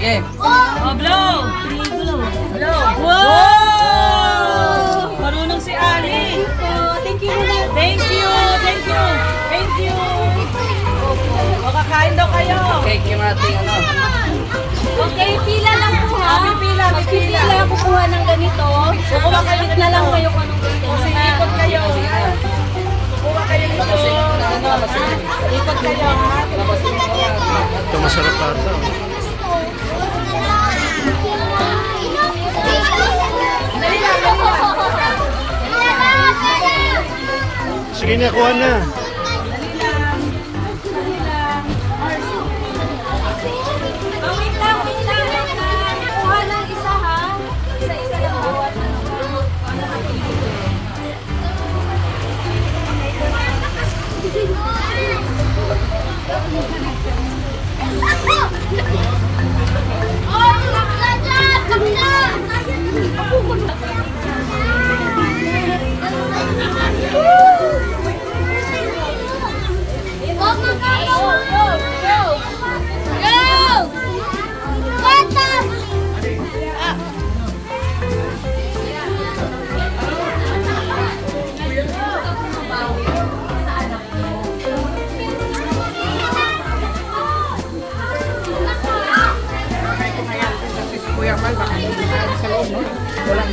Sige. Oh, blow! Blow! Wow! Marunong si Ali. Thank you. Thank you! Thank you! Thank you! O, kakain daw kayo. Cake yung ating ano. Okay, pila lang po ha. Pipila, pipila. Pila, kukuha ng ganito. Kukuha kayo Susunod na lang kayo kung anong gusto nyo. Sige, ikot kayo. Kuha kayo nito. Ikot kayo, ha? Ito masarap pa ito. Dali lang, dali lang. Sige na, kuha na. Dali lang. Dali lang. Oh, wait lang. Kuha ng isa ha. Isa-isa lang bawat. Kuya Mal, baka sa loob, no? Walang.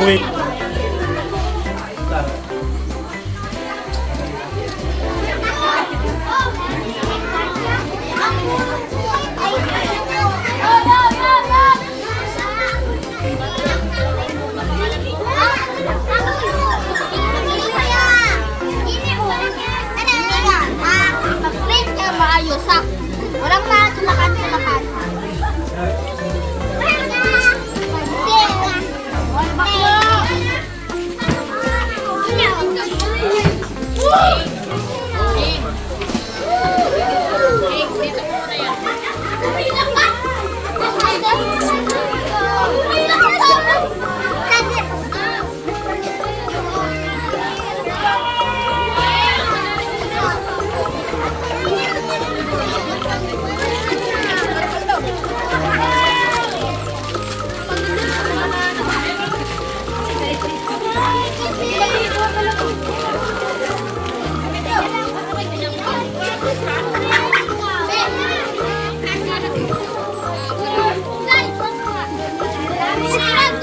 Wait. Maayos ha. Walang tumakan.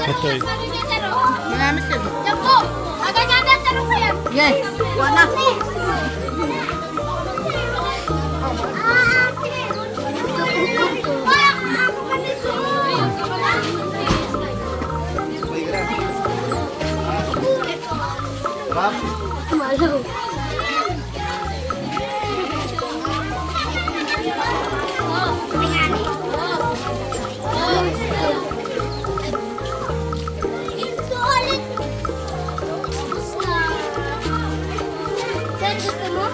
Ito eh. Manamit ka. Yan po. Agad-agad tanong ko yan. Yes. Wala. Malo. Solid. Tapos na. Sir, gusto mo?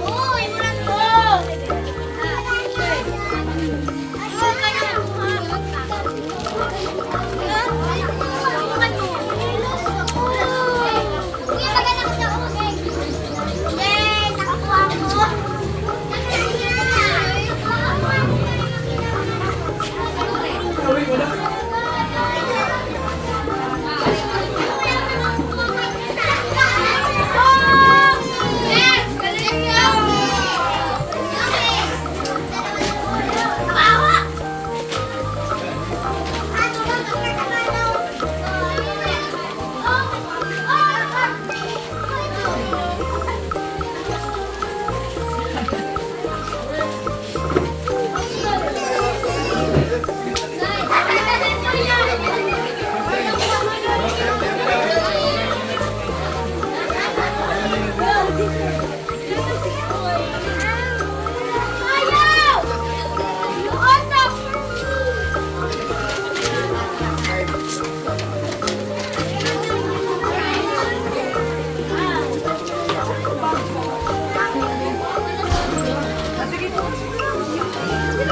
Uy, Marco!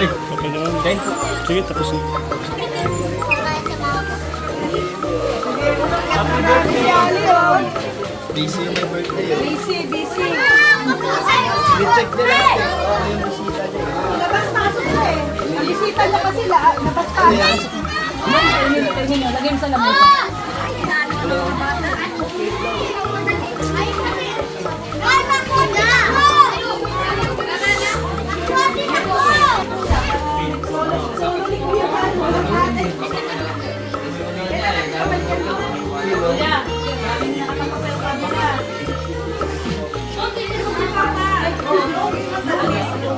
Ay, okay naman. Sige, tapos na. Kahit sa mga Busy yung may birthday yun. Busy. I-check nila yung bisita niya. Labas-pasok na eh. Ang bisita niya pa sila, labas-pasok. Lagay mo sa lamesa. Ay, ako na!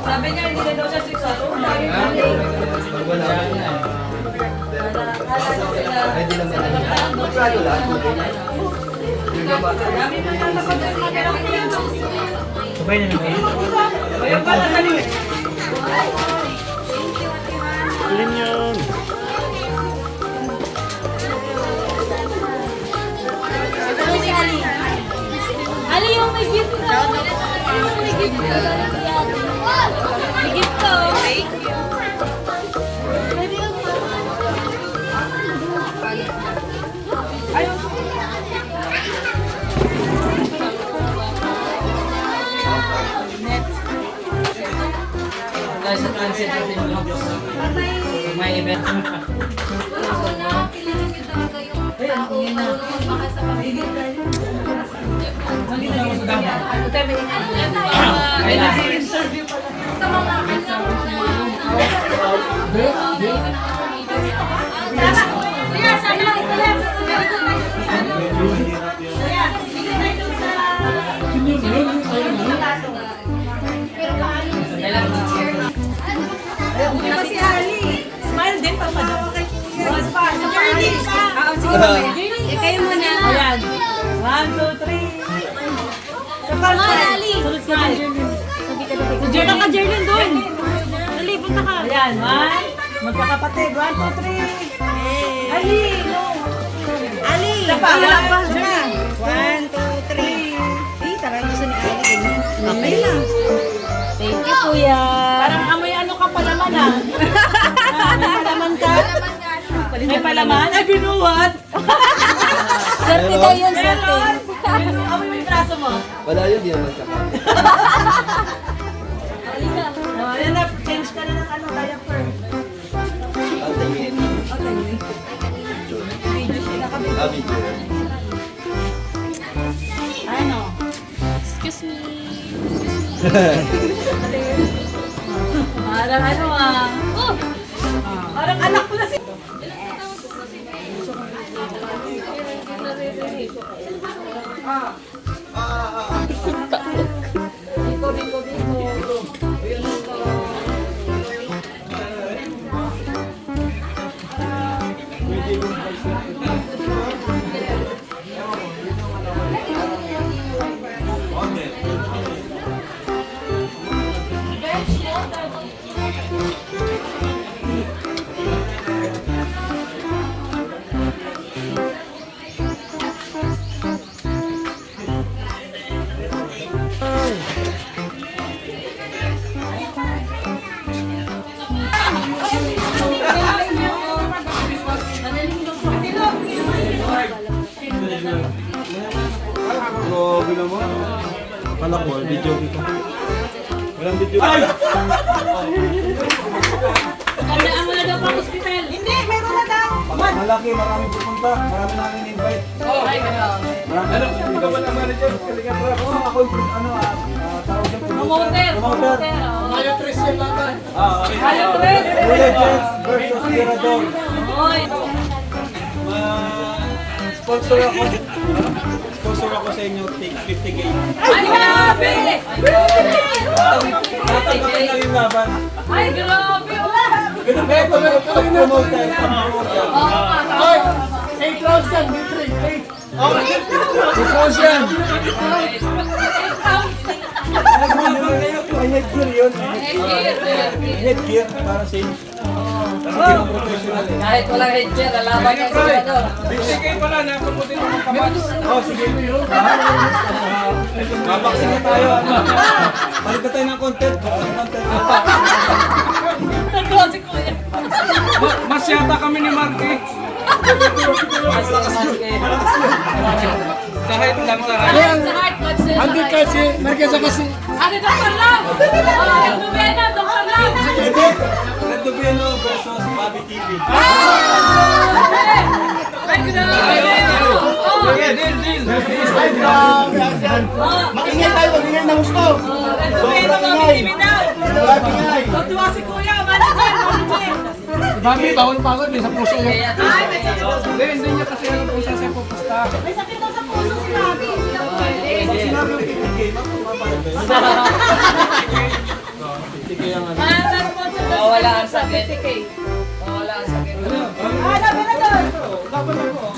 Sabi niya, hindi na daw siya 6 Wala na. Pwede naman. Magkano lang? Sabay na naman. Alin yun? Ano si Ali? Ali yung may gift ko. Yung may gift ko. May gift ko. Thank you. Guys, sa transit natin yung may event. Si Ali. Smile din, papadaw. Smile. Journey ka. Sige, kayo muna. Ayan. 1, 2, 3. Smile, Ali. Smile. Journey ka, Journey doon. Dali, punta ka. Ayan, 1. Magkakapatid. 1, 2, 3. Ali, no. Ali. Isa pa. 1, 2, 3. Eh, talagang gusto ni Ali. Okay lang. Thank you, kuya. Parang amoy ano ka palaman, ah. May palaman ka? May palaman? Ay, binuhat. Swerte daw yun, swerte. Amoy mo yung braso mo. Wala yun, di naman kakain. Ayan na, change ka na ng ano, diaper. Tingin. Video. Ano? Parang ano ah. Parang anak ko na si... Grabe naman. Akala ko, video dito. Walang video. Ay! Kandaan mo na daw pang hospital. Hindi, meron na daw. Malaki, marami pupunta. Marami namin invite. Ay, gano'n. Ano? Hindi ka ba na manager? Oo, ako yung tawag ng producer. Promoter. Mayo Tres yung laban. Okay. Mayo Tres. Legends versus Tirador. Oy. Sponsor ako sa inyo, take 50K. Ay, grabe! Tatapakan na yung laban. Ay, grabe! Ganun ba? Promoter. Ay! 8,000, B3. 8,000. Headgear yun. Headgear para sa inyo. Kasi professional eh. Kahit walang headgear, lalaban niya sa Tirador. Sige pala, napaputin mo ng kamas. Oh, sige. Mabaksin na tayo. Balik na tayo ng content. Nagkawa si Kuya. Mas yata kami ni Marky. Mas lakas Mark eh. Sa heart lang sa heart. Sa heart, God sa Hindi heart. kasi, Marquesa kasi. Ate, Dr. Lam! Nubena, Dr. Lam! Red Dubiano versus Bobby TV. Ay, grabe! Deal. Ay, grabe. Makingay tayo, makingay na gusto. Red Dubeno, mamitimin daw! Makingay. Tuwa si Kuya, manager, manager! Mami, bawal pa ako, sa puso yun. Ay, may sakit daw sa Hindi niya kasi alam kung saan siya pupusta. May sakit daw sa puso si Mami. Wala ang sakit. Wala ang sakit.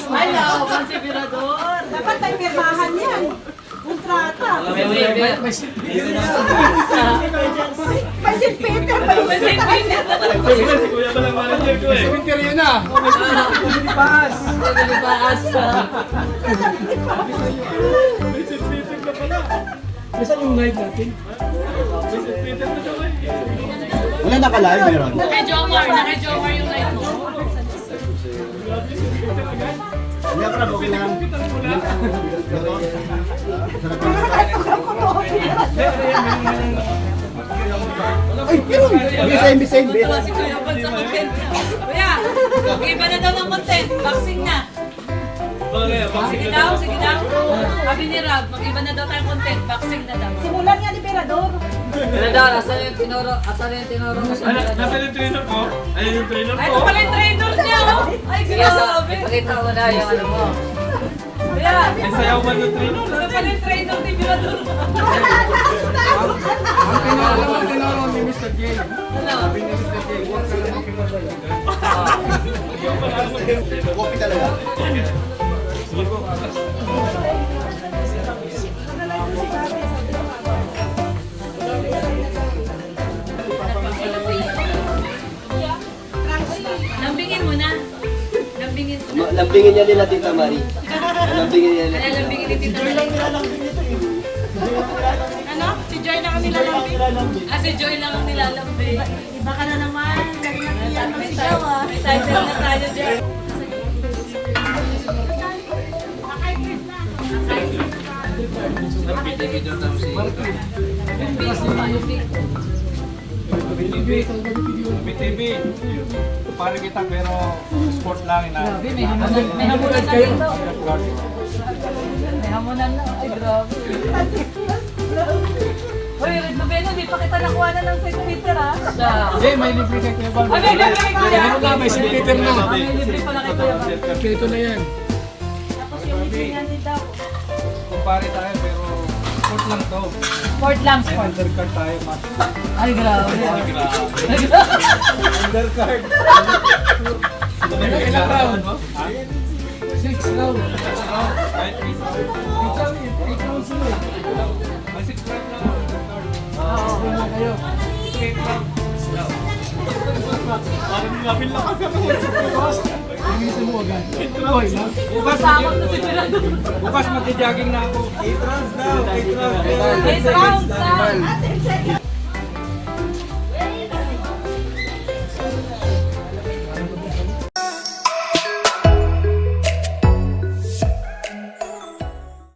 Ay, laban si Virador. Dapat may pirmahan yan. Kontrata. May St. Peter. May St. Peter. Si Kuya pa lang manager ko eh. Winter yun na. Paas. Saan yung night natin? Wala naka-live meron. Naka-Jomar yung life mo. Hindi ako nabukin na lang. Ay, yun! Bisay, bit. Tuwa si Kuya Pag sa content. Kuya, iba na daw ng content. Boxing na. Sige daw. Sabi ni Rob, mag-iba na daw tayong content. Boxing na daw. Simulan nga ni Virador. Asan yung tinuro mo sa Nasaan yung trainer ko? Ayun yung trainer Ay, ko. ito pala yung trainer niya. Oh. Ay, grabe. Ipakita mo na yung ano mo. Kuya, Ang sayaw man yung trainer. ito pala yung trainer ni Virador. Ang tinuro ni Mr. J. Sabi ni Mr. J, huwag ka lang makimadali. Copy talaga. Lambingin mo na. Lambingin mo na. Lambingin niya nila Tita Marie. Lambingin niya nila. Lambingin ni Tito Joy. Ano? Si Joy lang ang nilalambing? Ah, si Joy lang ang nilalambing. Iba ka na naman. May title na tayo, Joy. BTV. Para kita pero sport lang ina. May hamunan na dito. May hamunan na. Ay, grabe. Hoy, Red Noveno, di pa kita nakuha na ng St. Peter, ha? Hindi, may libre kay Kuya Bal. Ay, may libre kay Kuya. Ano na, may St. Peter na. May libre pala kay Kuya. Ito na yan. Tapos yung libre niya din daw. Kumpare tayo pero sport lang to. Sport lang, May sport. undercard tayo mas. Ay, grabe. Undercard. Ilang round? 6 round. Kahit isa. Ikaw, 8 rounds sila. May 6 round lang undercard. Ano na kayo? Parang lapin lang kasi ako. Linisin mo agad. Boy, no? Kasama na si Virador. Bukas magja-jogging na ako. 8 rounds daw. 8 rounds. 8 rounds, ha?